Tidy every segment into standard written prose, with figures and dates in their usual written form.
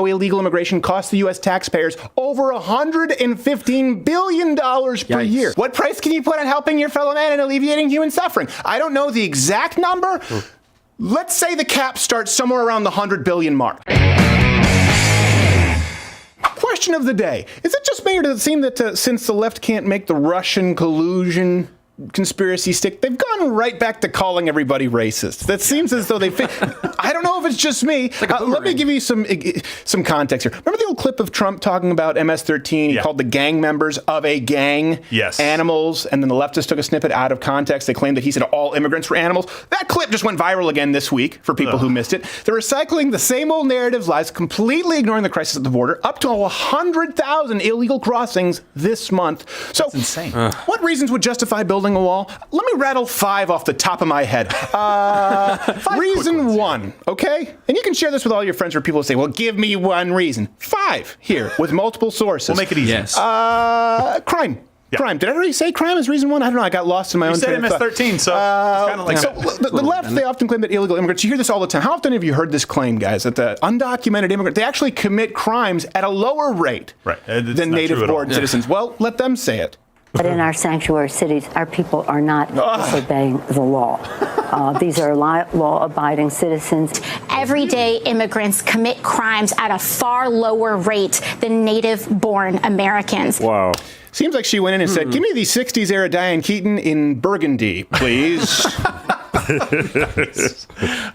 illegal immigration costs the U.S. taxpayers over $115 billion per year. What price can you put on helping your fellow man and alleviating human suffering? I don't know the exact number. Let's say the cap starts somewhere around the 100 billion mark. Question of the day. Is it just me, or does it seem that since the left can't make the Russian collusion conspiracy stick, they've gone right back to calling everybody racist? That seems as though they I don't know if it's just me. Let me give you some context here. Remember the old clip of Trump talking about MS-13? He called the gang members of a gang animals, and then the leftists took a snippet out of context. They claimed that he said all immigrants were animals. That clip just went viral again this week for people who missed it. They're recycling the same old narratives, lies, completely ignoring the crisis at the border. Up to 100,000 illegal crossings this month. So that's insane. What reasons would justify building a wall? Let me rattle 5 off the top of my head. Reason 1, okay? And you can share this with all your friends or people who say, well, give me one reason. 5 here with multiple sources. We'll make it easy. Yes. Crime. Yeah. Crime. Did I already say crime is reason 1? I don't know. I got lost in my own train of thought. You said MS-13, so it's kind of like... So the left, they often claim that illegal immigrants, you hear this all the time. How often have you heard this claim, guys, that the undocumented immigrant, they actually commit crimes at a lower rate than native-born citizens? Well, let them say it. But in our sanctuary cities, our people are not disobeying the law. These are law-abiding citizens. Everyday immigrants commit crimes at a far lower rate than native-born Americans. Wow. Seems like she went in and said, give me the 60s era Diane Keaton in burgundy, please.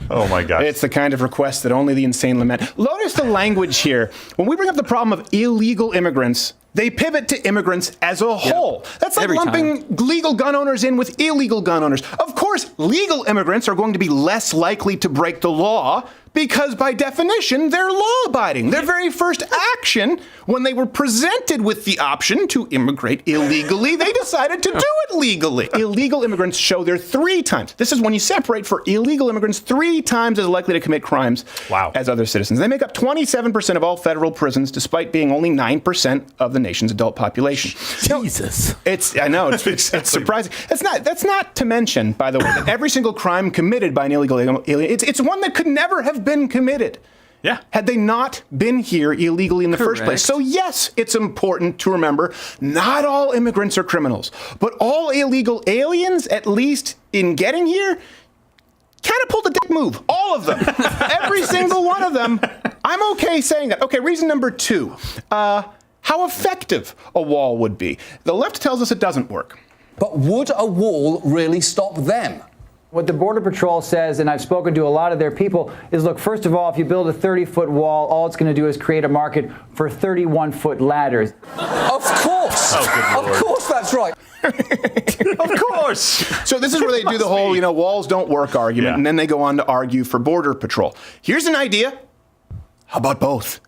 Oh, my gosh. It's the kind of request that only the insane lament. Notice the language here. When we bring up the problem of illegal immigrants, they pivot to immigrants as a whole. Yep. That's like lumping legal gun owners in with illegal gun owners. Of course, legal immigrants are going to be less likely to break the law because, by definition, they're law-abiding. Their very first action, when they were presented with the option to immigrate illegally, they decided to do it legally. Illegal immigrants show they're 3 times. This is when you separate for illegal immigrants 3 times as likely to commit crimes as other citizens. They make up 27% of all federal prisons, despite being only 9% of the nation's adult population. Jesus. I know, it's surprising. That's not to mention, by the way, that every single crime committed by an illegal alien, it's one that could never have been committed had they not been here illegally in the first place. So yes, it's important to remember not all immigrants are criminals, but all illegal aliens, at least in getting here, kind of pulled a dick move. All of them. Every single one of them. I'm okay saying that. Okay, reason number 2. How effective a wall would be. The left tells us it doesn't work. But would a wall really stop them? What the Border Patrol says, and I've spoken to a lot of their people, is, look, first of all, if you build a 30-foot wall, all it's going to do is create a market for 31-foot ladders. Of course. Of course, that's right. Of course. So this is where they do the whole, walls don't work argument, and then they go on to argue for Border Patrol. Here's an idea. How about both?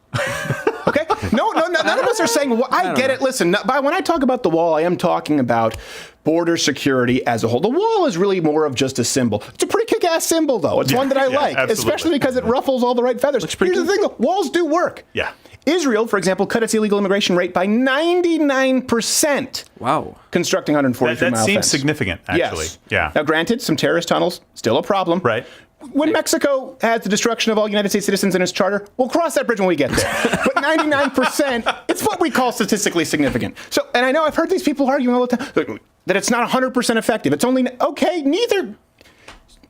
Okay? No, none of us are saying, well, I get it. Listen, when I talk about the wall, I am talking about border security as a whole. The wall is really more of just a symbol. It's a pretty kick-ass symbol, though. It's one that I like, especially because it ruffles all the right feathers. Here's the thing, though. Walls do work. Yeah. Israel, for example, cut its illegal immigration rate by 99%. Wow. Constructing 143 mile fence. That seems fence. significant, actually. Yes. Yeah. Now, granted, some terrorist tunnels, still a problem. Right. When Mexico has the destruction of all United States citizens in its charter, we'll cross that bridge when we get there. But 99%, it's what we call statistically significant. So, and I know I've heard these people arguing all the time that it's not 100% effective. It's only, neither.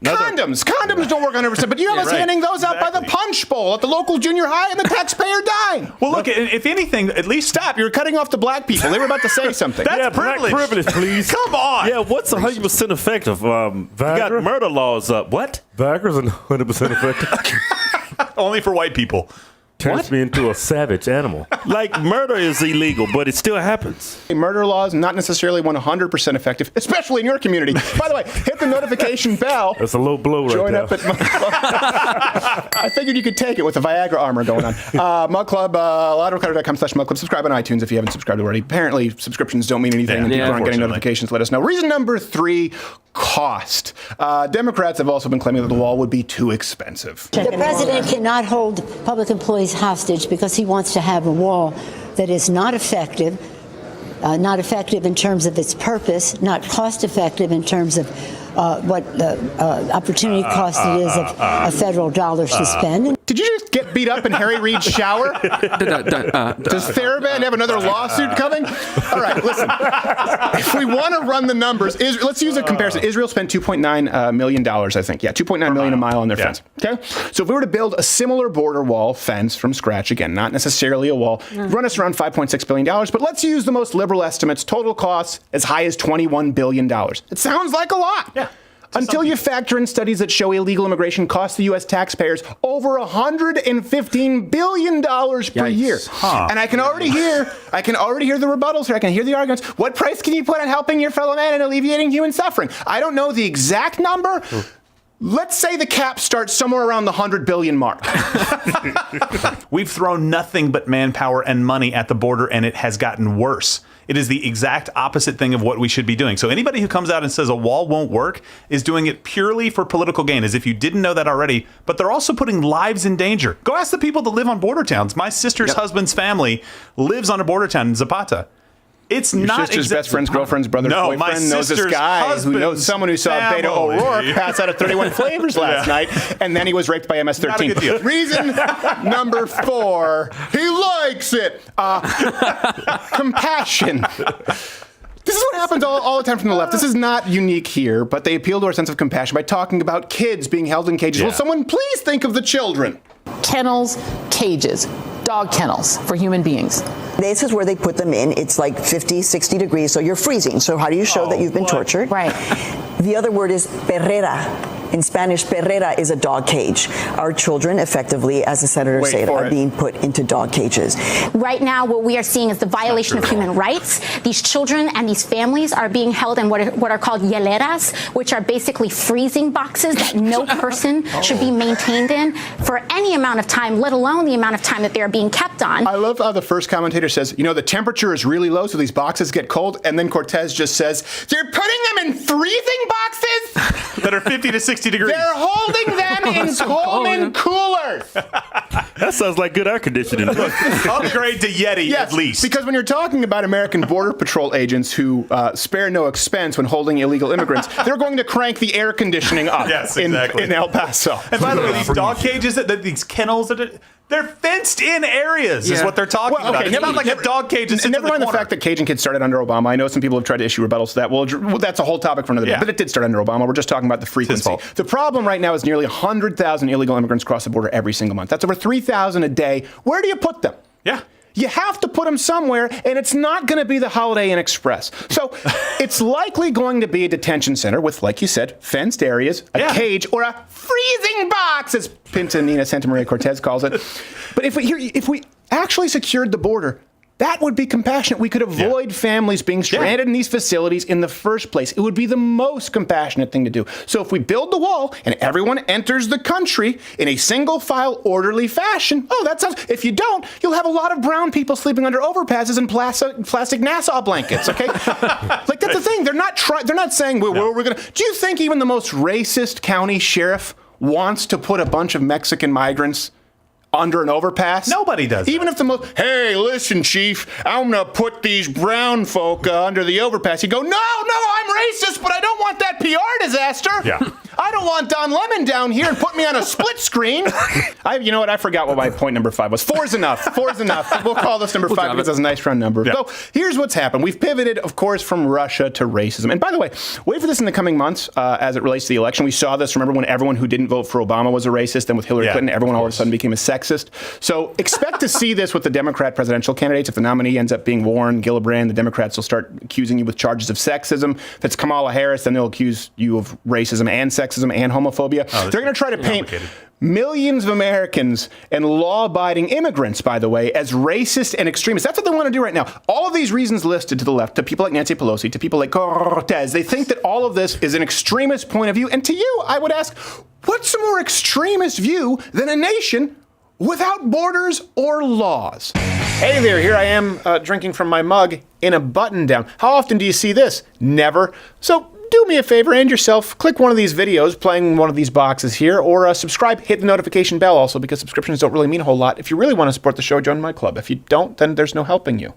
Condoms don't work 100%, but you have us handing those out by the punch bowl at the local junior high and the taxpayer dying. Well, look, if anything, at least stop. You're cutting off the black people. They were about to say something. That's privilege. Black privilege, please. Come on. Yeah, what's 100% effective? You got murder laws up. What? Viagra's 100% effective. Only for white people. Turns me into a savage animal. Like, murder is illegal, but it still happens. Murder laws not necessarily 100% effective, especially in your community. By the way, hit the notification bell. That's a low blow right there. Join up at I figured you could take it with the Viagra armor going on. Mug Club, loudercrowder.com/Mug Club. Subscribe on iTunes if you haven't subscribed already. Apparently, subscriptions don't mean anything, and people aren't getting notifications. Let us know. Reason number 3, cost. Democrats have also been claiming that the wall would be too expensive. The president cannot hold public employees hostage because he wants to have a wall that is not effective in terms of its purpose, not cost effective in terms of what the opportunity cost it is of federal dollars to spend. Did you just get beat up in Harry Reid's shower? Does TheraBand have another lawsuit coming? All right, listen. If we want to run the numbers, let's use a comparison. Israel spent $2.9 million, I think. Yeah, $2.9 million a mile on their fence. Okay? So if we were to build a similar border wall fence from scratch, again, not necessarily a wall, run us around $5.6 billion, but let's use the most liberal estimates, total costs as high as $21 billion. It sounds like a lot. Yeah. Until you factor in studies that show illegal immigration costs the U.S. taxpayers over $115 billion per year. Huh. And I can already hear the rebuttals here. I can hear the arguments. What price can you put on helping your fellow man and alleviating human suffering? I don't know the exact number. Let's say the cap starts somewhere around the 100 billion mark. We've thrown nothing but manpower and money at the border, and it has gotten worse. It is the exact opposite thing of what we should be doing. So anybody who comes out and says a wall won't work is doing it purely for political gain, as if you didn't know that already. But they're also putting lives in danger. Go ask the people that live on border towns. My sister's husband's family lives on a border town in Zapata. It's Your not sister's best friend's girlfriend's brother's boyfriend knows this guy who knows someone who saw Beto O'Rourke pass out of 31 flavors last night, and then he was raped by MS-13. Not a good deal. Reason number 4, he likes it. Compassion. This is what happens all the time from the left. This is not unique here, but they appeal to our sense of compassion by talking about kids being held in cages. Yeah. Will someone please think of the children? Kennels, cages, dog kennels for human beings. This is where they put them in. It's like 50, 60 degrees, so you're freezing. So how do you show that you've been tortured? Right. The other word is perrera. In Spanish, perrera is a dog cage. Our children, effectively, as the senator said, are being put into dog cages. Right now, what we are seeing is the violation of human rights. These children and these families are being held in what are called hieleras, which are basically freezing boxes that no person should be maintained in for any amount of time, let alone the amount of time that they're being kept on. I love how the first commentator says, you know, the temperature is really low, so these boxes get cold, and then Cortez just says, they're putting them in freezing boxes that are 50 to 60 degrees. They're holding them in Coleman coolers. That sounds like good air conditioning. Upgrade to Yeti, yes, at least. Because when you're talking about American Border Patrol agents who spare no expense when holding illegal immigrants, they're going to crank the air conditioning up in El Paso. And by the way, these dog cages, these kennels, they're fenced-in areas is what they're talking about. It's not like a dog cage that sits never in the mind the fact that caging kids started under Obama. I know some people have tried to issue rebuttals to that. Well, that's a whole topic for another day. But it did start under Obama. We're just talking about the frequency. The problem right now is nearly 100,000 illegal immigrants cross the border every single month. That's over 3,000 a day. Where do you put them? Yeah. You have to put them somewhere, and it's not going to be the Holiday Inn Express. So it's likely going to be a detention center with, like you said, fenced areas, a cage, or a freezing box, as Pinta Nina Santa Maria Cortez calls it. But if we actually secured the border, that would be compassionate. We could avoid families being stranded in these facilities in the first place. It would be the most compassionate thing to do. So if we build the wall and everyone enters the country in a single-file, orderly fashion, that sounds... If you don't, you'll have a lot of brown people sleeping under overpasses and plastic Nassau blankets, okay? Like, that's the thing. They're not saying, we're going to... Do you think even the most racist county sheriff wants to put a bunch of Mexican migrants under an overpass? Nobody does. Even if the most, hey, listen, Chief, I'm going to put these brown folk under the overpass. You go, no, I'm racist, but I don't want that PR disaster. Yeah. I don't want Don Lemon down here and put me on a split screen. You know what? I forgot what my point number 5 was. 4 is enough. 4 is enough. We'll call this number 5 because it's a nice round number. Yeah. So here's what's happened. We've pivoted, of course, from Russia to racism. And by the way, wait for this in the coming months as it relates to the election. We saw this, remember, when everyone who didn't vote for Obama was a racist, and with Hillary Clinton, everyone all of a sudden became a sexist. So expect to see this with the Democrat presidential candidates. If the nominee ends up being Warren, Gillibrand, the Democrats will start accusing you with charges of sexism. If it's Kamala Harris, then they'll accuse you of racism and sexism and homophobia. They're going to try to paint millions of Americans and law-abiding immigrants, by the way, as racist and extremists. That's what they want to do right now. All of these reasons listed to the left, to people like Nancy Pelosi, to people like Cortez, they think that all of this is an extremist point of view. And to you, I would ask, what's a more extremist view than a nation without borders or laws? Hey there, here I am drinking from my mug in a button-down. How often do you see this? Never. So do me a favor and yourself, click one of these videos playing one of these boxes here, or subscribe, hit the notification bell also, because subscriptions don't really mean a whole lot. If you really want to support the show, join my club. If you don't, then there's no helping you.